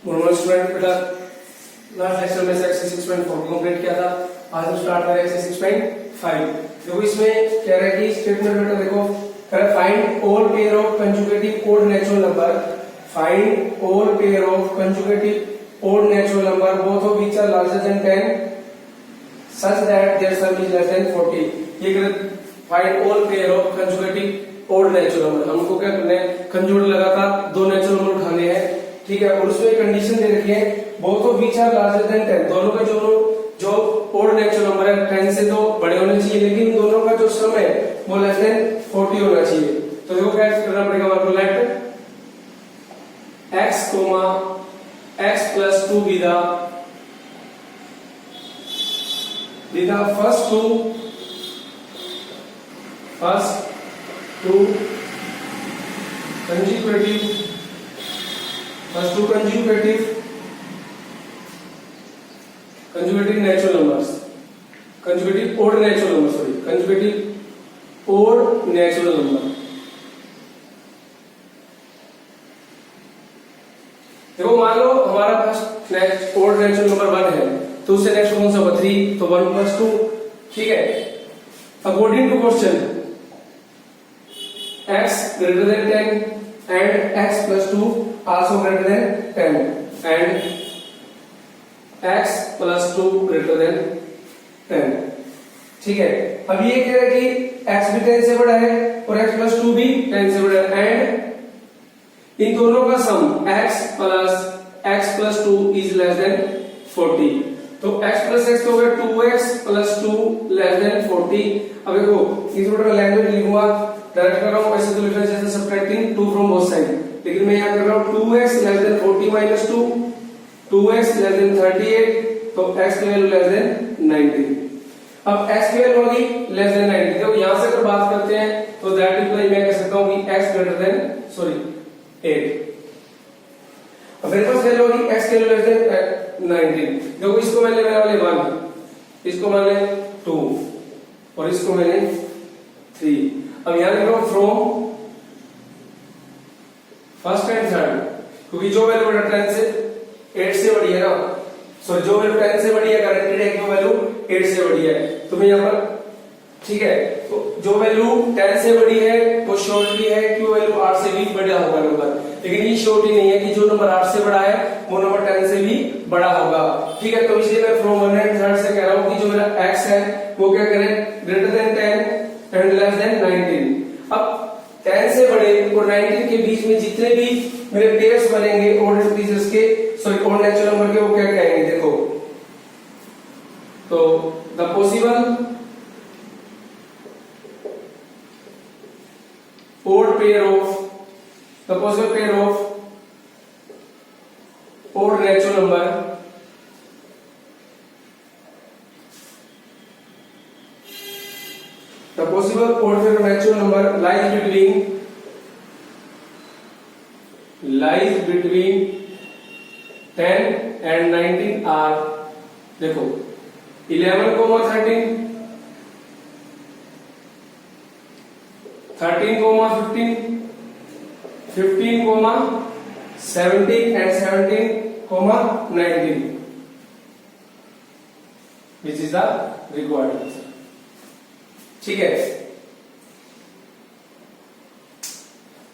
Normal student बेटा last lecture में से एक्सरसाइज 6.4 कंप्लीट किया था। आज हम स्टार्ट करें एक्सरसाइज 6.5। देखो इसमें कह रहा है कि स्टेटमेंट बेटा देखो कह रहा है find all pair of conjugative odd natural number, find all pair of conjugative odd natural number both of which are larger than 10 such that their sum is less than 40। ये कह रहा find all pair of conjugative odd natural number, हमको क्या करना है conjugate लगातार दो natural number उठाने हैं, ठीक है। और उसमें कंडीशन दे रखी है both of which are larger than 10, दोनों का जो ओड नेचुरल नंबर है 10 से तो बड़े होने चाहिए, लेकिन दोनों का जो सम है वो लेस देन 40 होना चाहिए। तो देखो क्या करना पड़ेगा हमारे को, late x x plus 2 be the first two conjugative natural numbers, conjugative odd natural number, sorry, conjugative odd natural number। देखो मान लो हमारा पास नेक्स्ट ओड नेचुरल नंबर 1 है, तो उससे नेक्स्ट कौन सा होगा 3, तो 1 plus 2, ठीक है। According to question x greater than 10 and x plus 2 also greater than 10 and x plus 2 greater than 10, ठीक है। अब ये कह रहा है कि x भी 10 से बड़ा है और x plus 2 भी 10 से बड़ा है एंड इन दोनों का सम x plus 2 is less than 40। तो x plus x तो हो गया 2x plus 2 less than 40। अब देखो इस का लैंग्वेज लिखूंगा, डायरेक्ट कर रहा हूं, ऐसे तो लिखना जैसे सब्ट्रैक्टिंग 2 फ्रॉम बोथ साइड, लेकिन मैं यहां कर रहा हूं 2x less than 40 minus 2, 2x less than 38, तो x की वैल्यू less than 90। अब x की वैल्यू होगी less than 90, तो यहां से अगर बात करते हैं तो दैट इंप्लाई मैं कह सकता हूं कि x greater than 8। अब मेरे पास वैल्यू होगी x की वैल्यू लेस देन 19। देखो इसको मैंने लेने वाले 1, इसको मैंने 2 और इसको मैंने 3। अब यहां लिख रहा हूं फ्रॉम फर्स्ट एंड थर्ड, क्योंकि जो वैल्यू 10 से 8 से बड़ी है ना, सॉरी जो वैल्यू 10 से बड़ी है गारंटेड है कि वो वैल्यू 8 से बड़ी है, तो मैं यहां पर, ठीक है, तो जो वैल्यू 10 से बड़ी है वो श्योरली है कि वो वैल्यू 8 से भी बड़ा होगा नंबर, लेकिन ये श्योरिटी नहीं है कि जो नंबर 8 से बड़ा है वो नंबर 10 से भी बड़ा होगा, ठीक है। तो इसलिए मैं फ्रॉम 1 एंड थर्ड से कह रहा हूं कि जो मेरा x है वो क्या करे greater than 10 and less than 19। अब 10 से बड़े और 19 के बीच में जितने भी मेरे पेयर्स बनेंगे ओड इंटीजर्स के, सॉरी ओड नेचुरल नंबर के, वो क्या कहेंगे देखो, तो the possible odd pair of the possible pair of odd natural number the possible odd pair of natural number lies between 10 and 19 are, देखो 11, 13, 13, 15, 15, 17 and 17, 19, which is the required answer, ठीक है।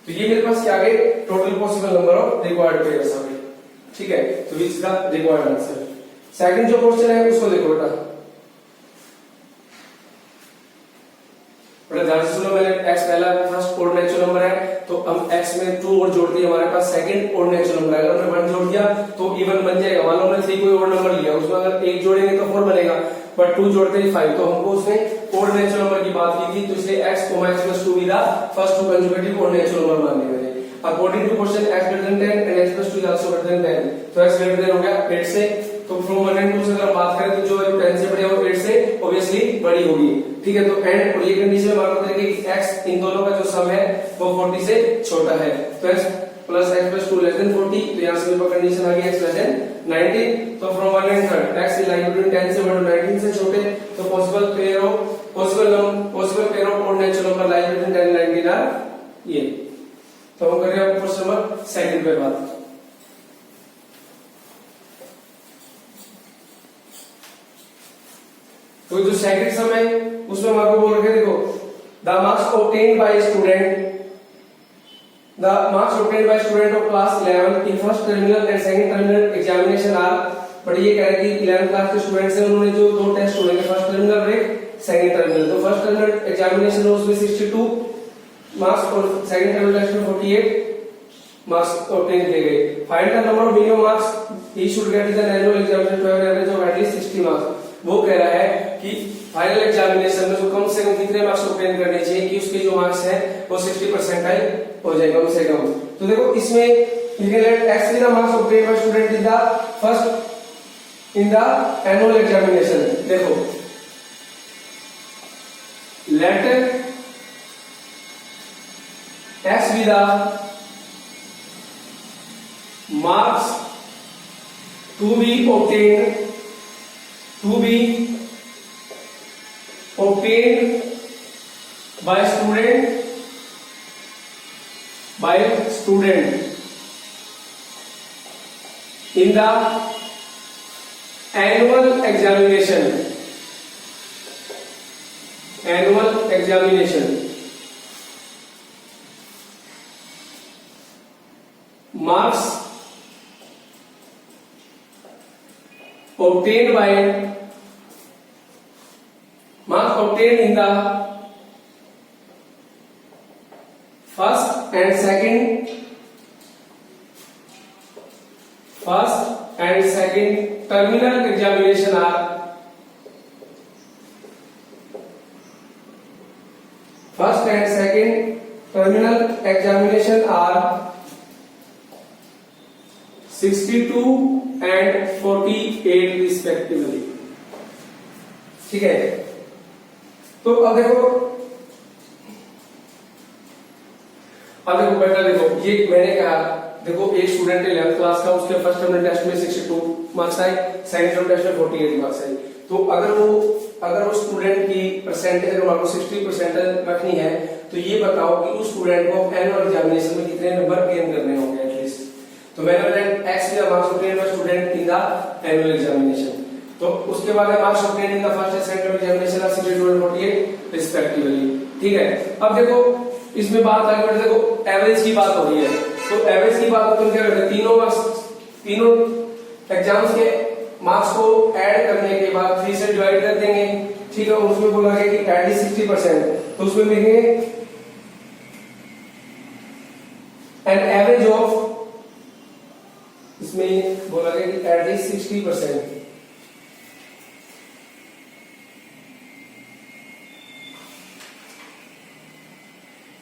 तो ये मेरे पास क्या आ गए total possible number of required pairs आ गए, ठीक है। तो which is the required answer. Second जो क्वेश्चन है उसको देखो बेटा, ध्यान से सुनो, मैंने x पहला फर्स्ट ओड नेचुरल नंबर है, तो हम x में 2 और जोड़ दिए, हमारे पास सेकंड ओड नेचुरल नंबर है। अगर हमने 1 जोड़ दिया तो इवन बन जाएगा। मान लो हमने 3 कोई ओड नंबर लिया, उसमें अगर 1 जोड़ेंगे तो 4 बनेगा, बट 2 जोड़ते ही 5, तो हमको उसमें ओड नेचुरल नंबर की बात की थी, तो इसलिए x plus 2 भी था first two conjugative odd natural number मान लिए मैंने। According to question x greater than 10 and x plus 2 is also greater than 10, तो x greater than हो गया 8 से, तो फ्रॉम 1 and 2 से अगर बात करें तो जो वैल्यू 10 से बड़ी है वो 8 से ऑब्वियसली बड़ी होगी, ठीक है। तो एंड और ये कंडीशन मालूम करेंगे कि x इन दोनों का जो सम है वो 40 से छोटा है, तो x plus 2 less than 40, तो यहां से मेरे पास कंडीशन आ गई x less than 19। तो from 1 and third x is lying between 10 से बड़े 19 से छोटे, तो possible pair of odd natural number lying between 10 and 19 are ये। तो हम कर रहे हैं क्वेश्चन नंबर सेकंड पे बात। तो जो सेकंड सम है उसमें हम आपको बोल रखे हैं, देखो the marks obtained by student of class 11 in first terminal and second terminal examination are, but ये कह रहे हैं कि 11th क्लास के स्टूडेंट्स हैं, उन्होंने जो दो टेस्ट होंगे फर्स्ट टर्मिनल और सेकंड टर्मिनल, तो फर्स्ट टर्मिनल एग्जामिनेशन में उसमें 62 मार्क्स और सेकंड टर्मिनल टेस्ट में 48 मार्क्स ऑब्टेन किए गए। Find the number of minimum marks he should get in the annual examination to have an average of at least 60 marks. वो कह रहा है कि फाइनल एग्जामिनेशन में जो कम से कम कितने मार्क्स ऑब्टेन करने चाहिए कि उसके जो मार्क्स हैं वो 60 परसेंटाइल हो जाए कम से कम। तो देखो इसमें late x be the marks obtained by student in the first in the annual examination। देखो let x be the marks to be obtained by student in the annual examination marks obtained in the first and second terminal examination are first and second terminal examination are 62 and 48 respectively। ठीक है, तो अब देखो बेटा, देखो ये मैंने कहा, देखो एक स्टूडेंट है 11th क्लास का, उसके फर्स्ट टर्मिनल टेस्ट में 62 मार्क्स आए, सेकंड टर्मिनल टेस्ट में 48 मार्क्स आए। तो अगर वो स्टूडेंट की परसेंटेज अगर आपको 60% रखनी है, तो ये बताओ कि उस स्टूडेंट को एनुअल एग्जामिनेशन में कितने नंबर गेन करने होंगे एटलीस्ट। तो मैंने बताया x का marks obtained by student in the annual examination, तो उसके बाद है marks obtained in the first and second examination of 62 और 48 रिस्पेक्टिवली। ठीक है, अब देखो इसमें बात आगे बढ़ते, देखो एवरेज की बात हो रही है, तो एवरेज की बात तो क्या करते हैं, तीनों एग्जाम्स के मार्क्स को ऐड करने के बाद 3 से डिवाइड कर देंगे। ठीक है, उसमें बोला गया कि एटलीस्ट 60%, तो उसमें लिखेंगे एन एवरेज ऑफ, इसमें बोला गया कि एटलीस्ट 60%।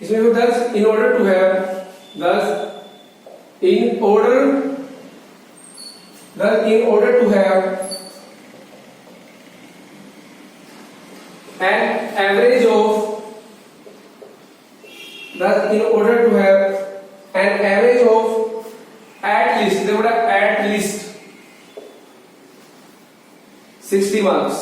इसमें thus in order to have an average of at least 60 marks,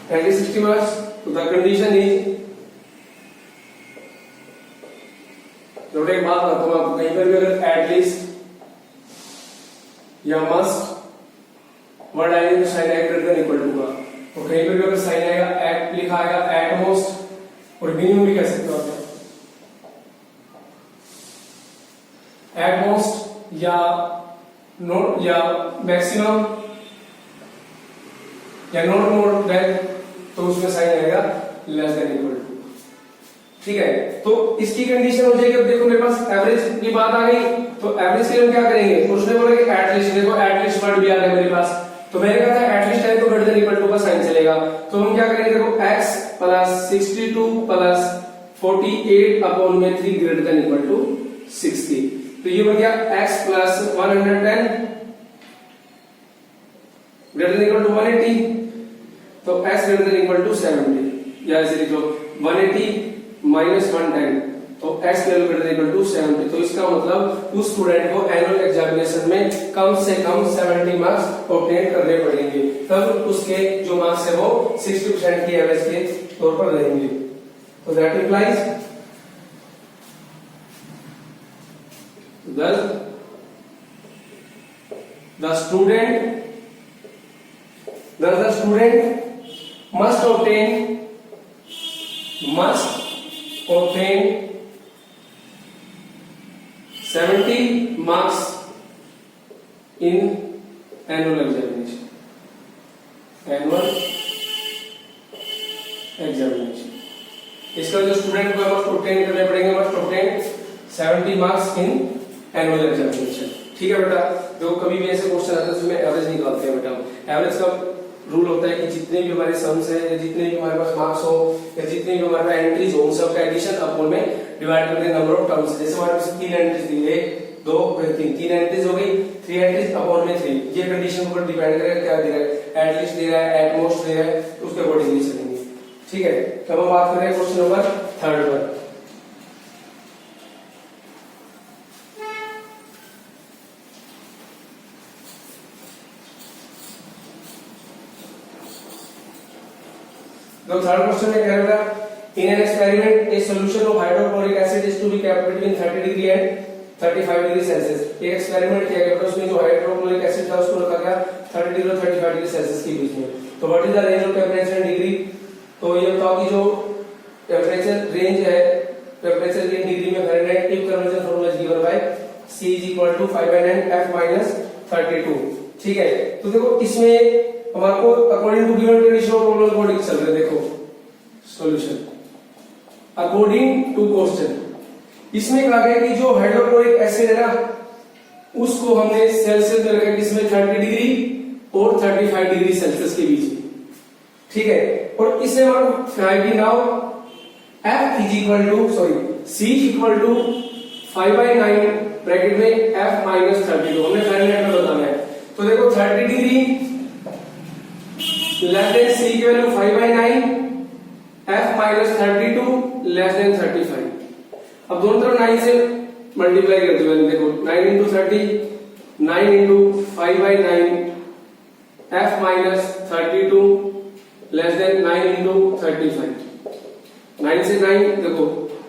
at least 60 marks, so the condition is, तो एक बात बताता हूं आपको, कहीं पर भी अगर एटलीस्ट या मस्ट वर्ड आएगा तो साइन आएगा ग्रेटर देन इक्वल टू का, तो कहीं पर भी अगर साइन आएगा एट लिखा आएगा एट मोस्ट, और मिनिमम भी कह सकते हो आप, एट मोस्ट या नोट या मैक्सिमम या नॉट मोर देन, तो उसमें साइन आएगा लेस देन इक्वल टू। ठीक है, तो इसकी कंडीशन हो जाएगी, अब देखो मेरे पास एवरेज की बात आ गई, तो एवरेज के लिए हम क्या करेंगे, उसने बोला कि एटलीस्ट, देखो एटलीस्ट वर्ड भी आ गया मेरे पास, तो मैंने कहा था एटलीस्ट है तो ग्रेटर देन इक्वल टू का साइन चलेगा, तो हम क्या करेंगे, देखो x प्लस 62 प्लस 48 अपॉन में 3 ग्रेटर देन इक्वल टू 60, तो ये बन गया x plus 110 greater than equal to 180, तो x greater than equal to 70, या ऐसे लिख लो 180 माइनस 110, तो x greater than equal to 70, तो इसका मतलब उस स्टूडेंट को एनुअल एग्जामिनेशन में कम से कम 70 मार्क्स ऑब्टेन करने पड़ेंगे, तब उसके जो मार्क्स है वो 60% की एवरेज के तौर पर रहेंगे। तो that implies thus the student must obtain 70 marks in annual examination. इसका जो स्टूडेंट को मस्ट ऑब्टेन करने पड़ेंगे, must obtain 70 marks in annual examination. ठीक है बेटा, जो कभी भी ऐसे क्वेश्चन आते हैं उसमें एवरेज निकालते हैं बेटा। एवरेज का रूल होता है कि जितने भी हमारे सम्स है या जितने भी हमारे पास मार्क्स हो या जितने भी हमारे पास एंट्रीज हो, उन सब का एडिशन अपॉन में डिवाइड करके नंबर ऑफ टर्म्स। जैसे हमारे पास 3 एंट्रीज दी, 1 2 3 एंट्रीज हो गई, 3 एंट्रीज अपॉन में 3। ये कंडीशन पर डिपेंड करेगा क्या दे रहा है, एटलीस्ट दे रहा है, एट मोस्ट दे रहा है, तो उसके अकॉर्डिंगली चलेंगे। ठीक है, तब हम बात करें क्वेश्चन नंबर 3 पर। तो थर्ड क्वेश्चन में क्या होगा, in an experiment a solution of hydrochloric acid is to be kept between 30 degree and 35 degree Celsius. एक एक्सपेरिमेंट किया गया, उसमें जो हाइड्रोक्लोरिक एसिड था उसको रखा गया 30 डिग्री और 35 डिग्री सेल्सियस के बीच में। तो what is the range of temperature in degree? तो ये बताओ कि जो टेंपरेचर रेंज है, टेंपरेचर इन डिग्री में Fahrenheit, tip conversion formula is given by C = 5/9 F - 32। ठीक है, तो देखो इसमें हमारे को according to given condition of problem according चल रहा है। देखो सॉल्यूशन अकॉर्डिंग टू क्वेश्चन, इसमें कहा गया कि जो हाइड्रोक्लोरिक एसिड है ना, उसको हमने सेल्सियस में रखा, किसमें 30 डिग्री और 35 डिग्री सेल्सियस के बीच में। ठीक है, और इसमें हम फाइंड आउट C = 5/9 ब्रैकेट में F - 32 हमने फ़ारेनहाइट में बताना है। तो देखो 30 डिग्री लेस देन C की वैल्यू 5/9, F - 32 लेस देन 35। अब दोनों तरफ 9 से मल्टीप्लाई करते हुए देखो 9 × 30, 9 × 5/9 F - 32 लेस देन 9 × 35। 9 से 9 देखो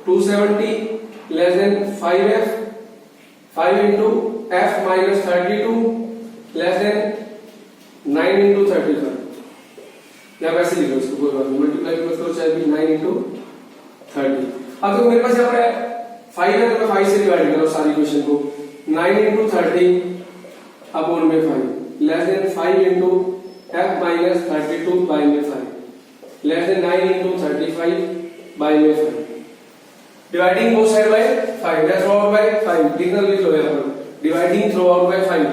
270 less than 5F, 5 × F - 32 less than 9 × 35। या वैसे लिखो इसको, कोई बात नहीं, मल्टीप्लाई करो चाहे भी 9 × 30। अब तो मेरे पास यहाँ पर 5 है, तो मैं 5 से डिवाइड कर रहा हूँ सारी इक्वेशन को। 9 × 30 अपॉन में 5 लेस देन 5 × F - 32 बाय में 5 लेस देन 9 × 35 बाय में 5। Dividing both side by 5, that's through out by 5। लिखना लिख लो यहाँ पर, डिवाइडिंग थ्रू आउट बाय 5।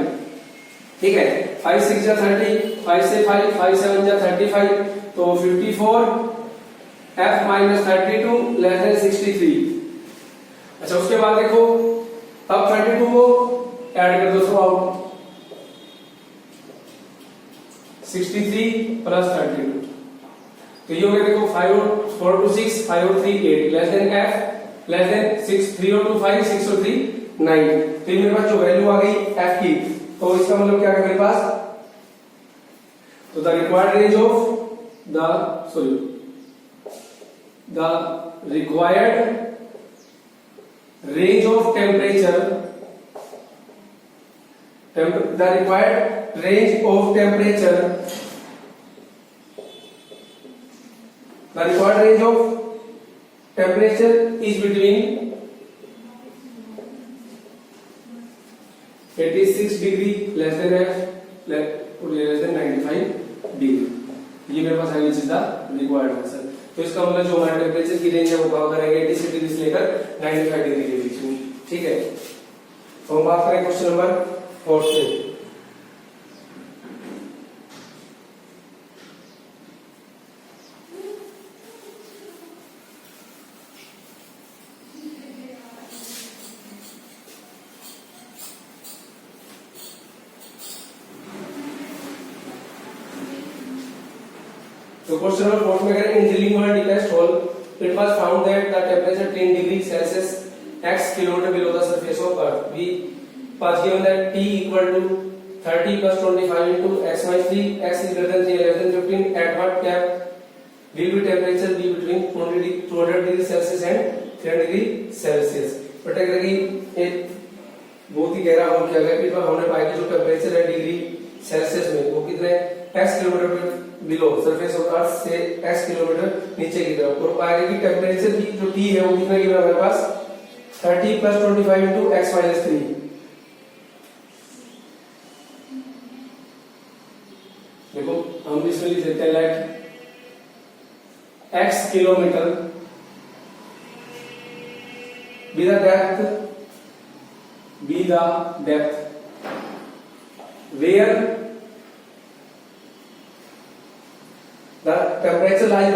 ठीक है, 5 6 जा 30, 5 से 5, 5 7 जा 35, तो 54 F - 32 लेस देन 63। अच्छा, उसके बाद देखो अब 32 को ऐड कर दो थ्रू आउट, 63 प्लस 32, तो ये हो गया देखो 5 और 4 2 6, 5 और 3 8 less than F less than 6, 3 और 2 5, 6 और 3 9। तो मेरे पास जो वैल्यू आ गई F की, तो इसका मतलब क्या है मेरे पास, तो the required range of temperature is between 86 degree less than F less than 95 degree. ये मेरे पास है, चीज रिक्वायर्ड आंसर। तो इसका मतलब जो हमारा टेम्परेचर की रेंज है वो कहां करेंगे, 86 डिग्री से लेकर 95 डिग्री के बीच में। ठीक है, तो हम बात करें क्वेश्चन नंबर 4 से। So question number 4 में करें, in drilling one deepest hole, it was found that the temperature 10 degree Celsius x kilometer below the surface of Earth. We was given that T = 30 + 25 into x - 3, x is greater than 3 less than 15. At what depth will be temperature be between 200 degree Celsius and 300 degree Celsius? But अगर ये बहुत ही गहरा whole किया गया। इस बार हमने पाया कि जो टेम्परेचर है डिग्री सेल्सियस में वो कितने x kilometre below surface of earth से x किलोमीटर नीचे की तरफ, और पाया कि टेम्परेचर की जो T है वो कितना गिवन है हमारे पास 30 + 25 × x - 3। देखो हम इसमें लिख देते हैं let x kilometre be the depth where the temperature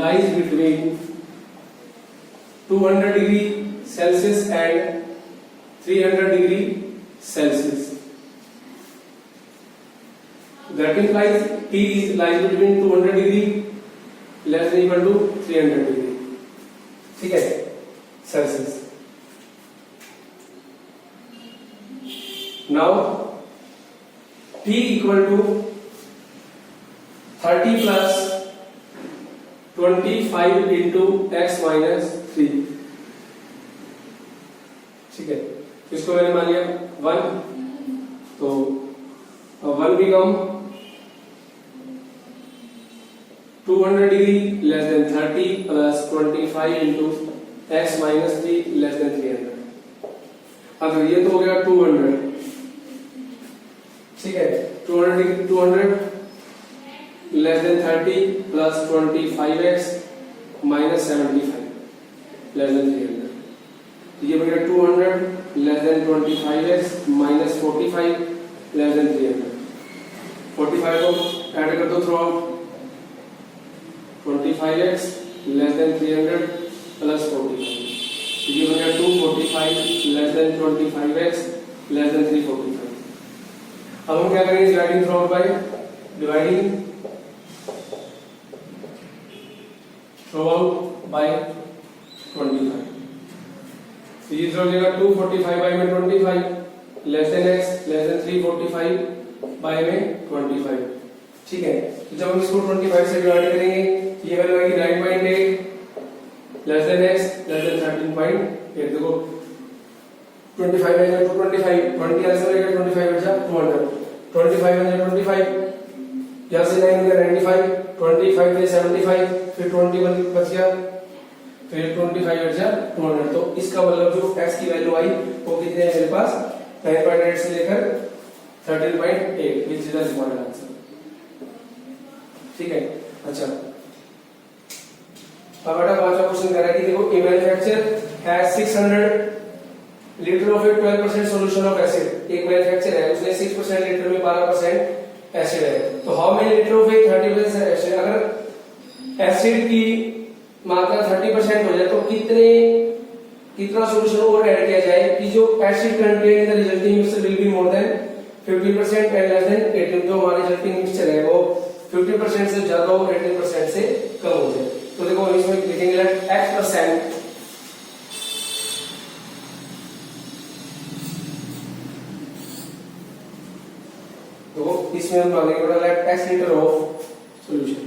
lies between 200 degree Celsius and 300 degree Celsius. That implies T lies between 200 degree less than equal to 300 degree. ठीक है Celsius. Now T equal to 30 plus 25 into x minus 3. ठीक है, इसको मैंने मान लिया 1, तो 1 become 200 degree less than 30 plus 25 into x minus 3 less than 300. अगर ये तो हो गया 200, ठीक है, 200 less than 30 plus 25x minus 75 less than 300. ये बन गया 200 less than 25x minus 45 less than 300. 45 को ऐड कर दो through out, 25x less than 300 plus 45. ये बन गया 245 less than 25x less than 345. अब हम क्या करेंगे, dividing throughout by dividing throughout by 25. तो ये हो जाएगा 245 बाय में 25 less than x less than 345 by में 25. ठीक है, तो जब हम इसको 25 से डिवाइड करेंगे ये वैल्यू आएगी 9.8 less than x less then 13.8. देखो 25 है तो 25 20 ऐसे हो जाएगा, 25 बचा 200, 25 है 25 यहां से 9 हो गया 95, 25 से 75 फिर 21 बच गया, फिर 25 बचा 200. तो इसका मतलब जो x की वैल्यू आई वो कितने है मेरे पास 9.8 से लेकर 13.8, विच इज द रिक्वायर्ड आंसर. ठीक है, अच्छा अब बेटा पांचवा क्वेश्चन कह रहा है कि देखो a manufacture has 600 litre of a 12% solution of acid. एक मैन्युफैक्चर है उसने 6% लीटर में 12% एसिड है, तो how many litre of a 30% acid. अगर एसिड की मात्रा 30% हो जाए तो कितना सॉल्यूशन और ऐड किया जाए कि जो acid content in the resulting mixture will be more than 50% and less than 18. जो हमारे रिजल्टिंग मिक्सचर है वो 50% से ज्यादा हो 18% से कम हो जाए. तो देखो इसमें लिखेंगे लेट x%, तो इसमें हम मानेंगे बड़ा let x litre of solution,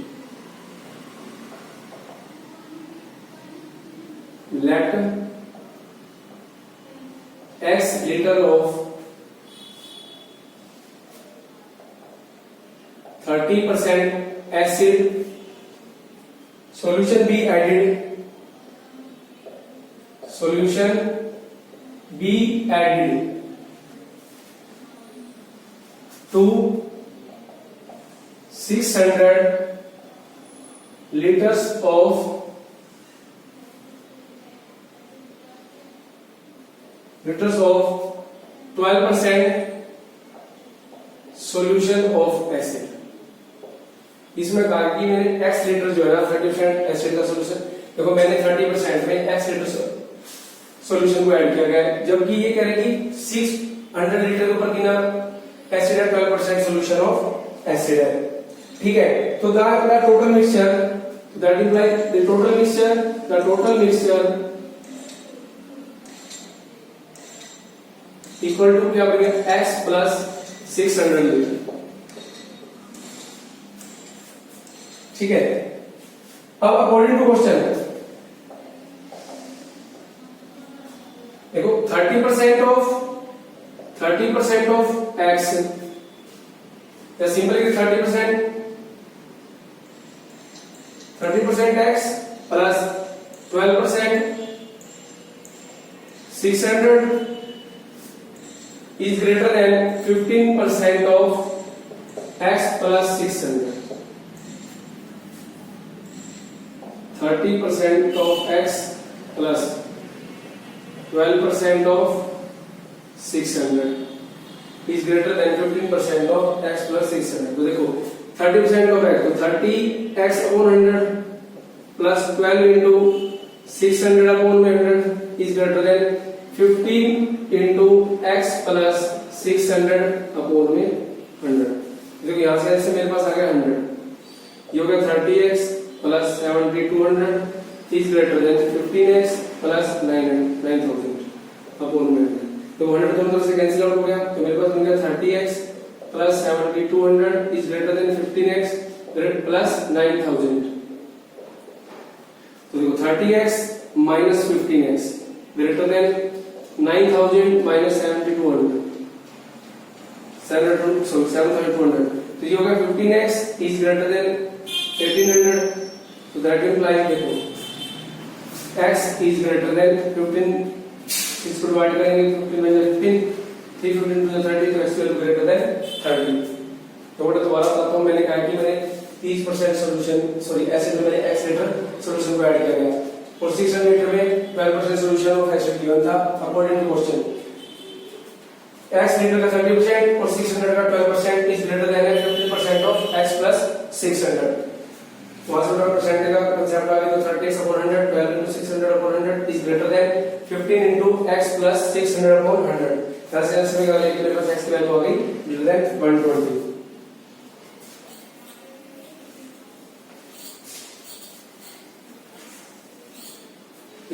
let x litre of 30% acid solution be added to 600 liters of liters of 12% solution of acid. इसमें कहा कि मैंने x लीटर जो है ना 30% एसिड का सॉल्यूशन, देखो मैंने 30% में x लीटर सॉल्यूशन को ऐड किया गया है, जबकि ये कह रहे कि 600 लीटर के ऊपर कितना एसिड है 12% सॉल्यूशन ऑफ एसिड है. ठीक है, तो the total mixture that implies the total mixture equal to क्या बनेगा x प्लस 600 लीटर. ठीक है, अब अकॉर्डिंग टू क्वेश्चन देखो 30% ऑफ x या simply 30% x plus 12% 600 is greater than 15% of x plus 600. 30% of x plus 12% of 600 is greater than 15% of x plus 600. तो देखो 30% of x, तो 30x upon 100 plus 12 into 600 upon 100 is greater than 15 into x plus 600 upon 100. देखो यहाँ से ऐसे मेरे पास आ गया 100, ये हो गया 30x plus 7200 is greater than 15x plus 9000 upon 100. तो 100 दोनों तरफ से कैंसिल आउट हो गया, तो मेरे पास बन गया 30x plus 7200 is greater than 15x plus 9000. तो देखो 30x minus 15x greater than 9000 minus 7200 7200. तो ये हो गया 15x is greater than 1800. So that implies देखो x is greater than 15, इसको डिवाइड करेंगे 15 में 15 315 to the 30, तो x value greater than 30. तो बेटा दोबारा बताता हूँ, मैंने कहा कि मैंने 30% सॉल्यूशन एसिड में मैंने x लीटर सॉल्यूशन को ऐड किया गया और 600 लीटर में 12% सॉल्यूशन ऑफ एसिड गिवन था according to question. x litre का 30% और 600 का 12% is greater than 50% of x plus 600. वहां से परसेंट का कांसेप्ट आ गया, तो 30x upon 100 12 into 600 upon 100 is greater than 15 into x plus 600 upon 100. ऐसे में वाले के लिए x की वैल्यू आ गई greater than 120.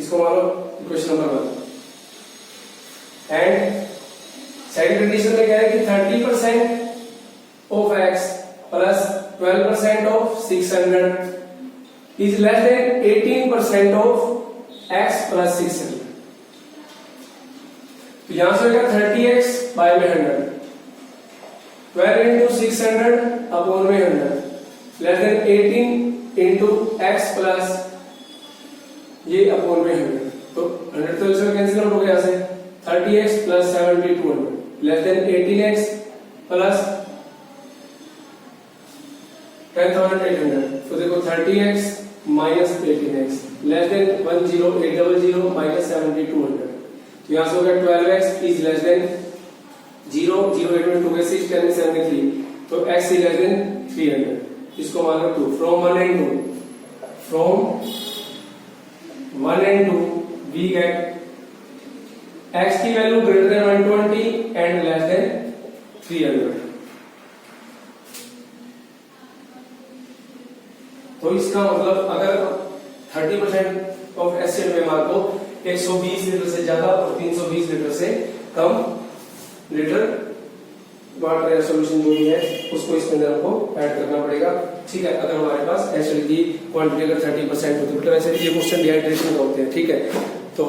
इसको मान लो equation number 1 and second condition में कह रहे हैं कि 30% of x plus 12% of 600 is less than 18% of x plus 600. तो यहां से होगा 30x by 100 12 into 600 upon 100 less than 18 into x plus ये upon 100. तो 100 तो इसमें कैंसिल आउट हो गया, यहाँ से 30x plus 7200 less than 18x plus 10,800. तो देखो 30x minus 18x less than 10800 minus 7200. तो यहाँ से हो गया 12x is less than 0 0 8 में 2 6 10 में 73. तो x is less than 300. इसको मान लो 2 from 1 and 2 we get x की value greater than 120 and less than 300. तो इसका मतलब अगर 30% ऑफ एसिड में मान लो 120 लीटर से ज्यादा और 320 लीटर से कम लीटर वाटर सॉल्यूशन जो भी है उसको इसके अंदर हमको ऐड करना पड़ेगा. ठीक है, अगर हमारे पास एसिड की क्वांटिटी अगर 30% होती है तो वैसे ये क्वेश्चन डिहाइड्रेशन का होते हैं. ठीक है, तो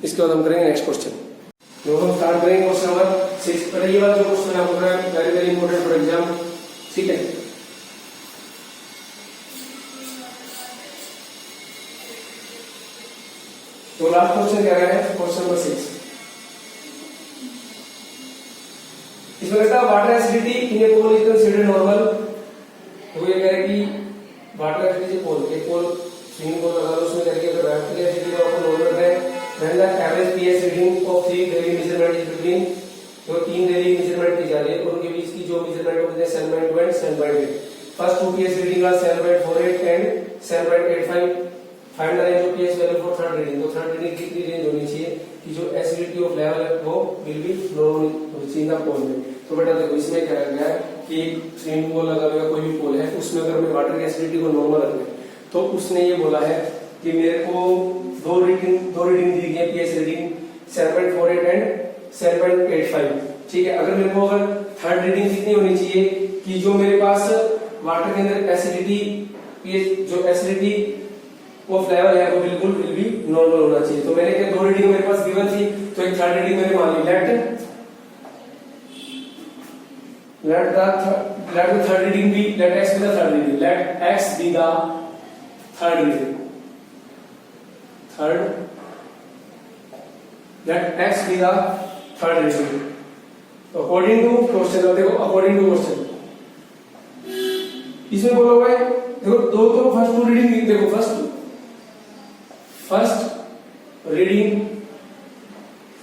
इसके बाद हम करेंगे नेक्स्ट क्वेश्चन. जो हम स्टार्ट करेंगे क्वेश्चन नंबर 6. पहले ये वाला जो क्वेश्चन है आपका very very important for exam. ठीक है, तो लास्ट क्वेश्चन कह रहा है क्वेश्चन नंबर 6. इसमें कहता है water acidity in a pool is considered normal. तो ये कह रहा है कि वाटर एसिडिटी पोल एक पोल स्विमिंग पूल लगा लो, उसमें करके अगर वाटर एसिडिटी को आपको नॉर्मल है when the average pH reading of 3 daily measurement is between, तो 3 डेली मेजरमेंट की जा रही है और उनके बीच की जो मेजरमेंट होती है 7.2 and 7.8. First 2 pH reading are 7.48 and 7.85. Find the range of pH value for third reading. तो थर्ड रीडिंग कितनी रेंज होनी चाहिए कि जो एसिडिटी ऑफ लेवल है वो विल बी नॉर्मल होनी चाहिए इन द पोल में. तो बेटा देखो इसमें क्या गया है कि स्विमिंग पूल लगा हुआ कोई भी पूल है उसमें अगर मैं वाटर की एसिडिटी को नॉर्मल रखूं तो उसने ये बोला है कि मेरे को दो रीडिंग दी गई है पीएच रीडिंग 7.48 एंड 7.85. ठीक है, अगर मेरे को अगर थर्ड रीडिंग कितनी होनी चाहिए कि जो मेरे पास वाटर के अंदर एसिडिटी ये जो एसिडिटी ऑफ लेवल है वो बिल्कुल विल बी नॉर्मल होना चाहिए। तो मैंने क्या 2 रीडिंग मेरे पास गिवन थी, तो एक थर्ड रीडिंग मैंने मान ली। let the third reading be, let x be the third reading, let x be the third reading, let x be the third reading। तो अकॉर्डिंग टू क्वेश्चन, देखो अकॉर्डिंग टू क्वेश्चन इसमें बोला हुआ है, देखो दो तो फर्स्ट 2 रीडिंग, देखो फर्स्ट रीडिंग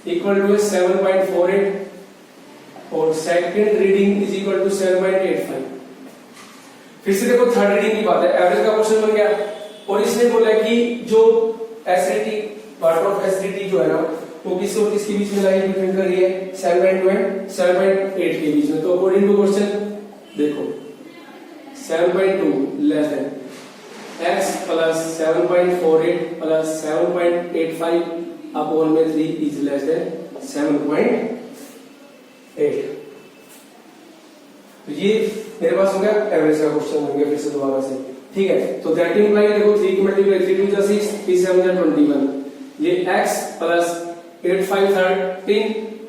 इक्वल टू 7.48 और second reading is equal to 7.85। फिर से देखो थर्ड रीडिंग की बात है, एवरेज का क्वेश्चन बन गया। और इसने बोला कि जो एसिडिटी पार्ट ऑफ एसिडिटी जो है ना वो किस और किसके बीच में लाइन डिफाइन कर रही है, 7.2 एंड 7.8 के बीच में। तो अकॉर्डिंग टू क्वेश्चन देखो 7.2 less than x plus 7.48 plus 7.85 upon में 3 इज लेस देन 7.8। तो ये मेरे पास हो गया एवरेज का क्वेश्चन हो गया फिर से दोबारा से, ठीक है। तो दैट इंप्लाई देखो 3 की मल्टीप्लाई 3 2 जा 6 3 7 जा 21, ये x प्लस 8 5 13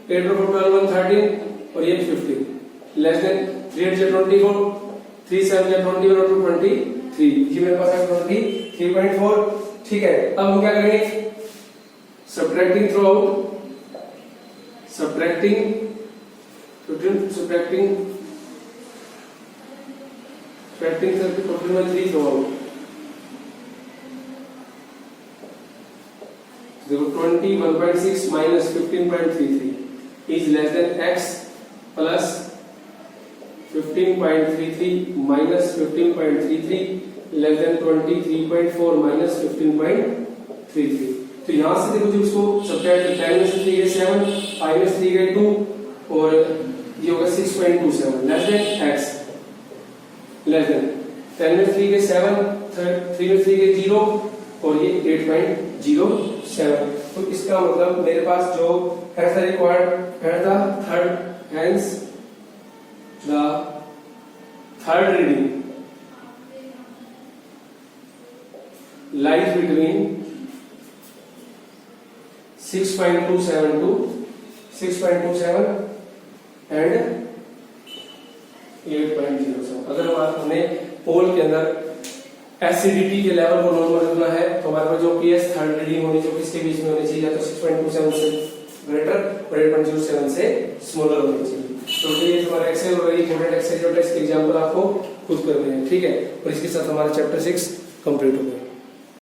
8 4 12 1 13 और ये 15 लेस देन 3 8 जा 24 3 7 जा 21 और 23, ये मेरे पास है 23.4, ठीक है। अब हम क्या करेंगे, subtracting through out, subtracting total में 3 थ्रू आउट। देखो 21.6 minus 15.33 is less than x plus 15.33 minus 15.33 less than 23.4 minus 15.33। तो यहां से देखो जो इसको सब्ट्रैक्ट 10 में से 3 गए 7, 5 में से 3 गए 2 और ये होगा 6.27 less than x less then 10 में 3 गए 7, 3 में 3 गए 0 और ये 8.07। तो इसका मतलब मेरे पास जो है द रिक्वायर्ड है the third hence the third reading lies between 6.227 to 6.27 and 8.07। अगर हमने पोल के अंदर एसिडिटी के लेवल को नॉर्मल रखना है तो हमारे पास जो पीएस थर्ड रीडिंग होनी चाहिए किसके बीच में होनी चाहिए, या तो 6.27 से ग्रेटर और 8.07 से स्मॉलर होनी चाहिए। तो ये हमारा एक्सेल और इंपॉर्टेंट एक्सेल जो टेस्ट के एग्जांपल आपको खुद करने हैं, ठीक है। और इसके साथ हमारा चैप्टर 6 कंप्लीट हो गया।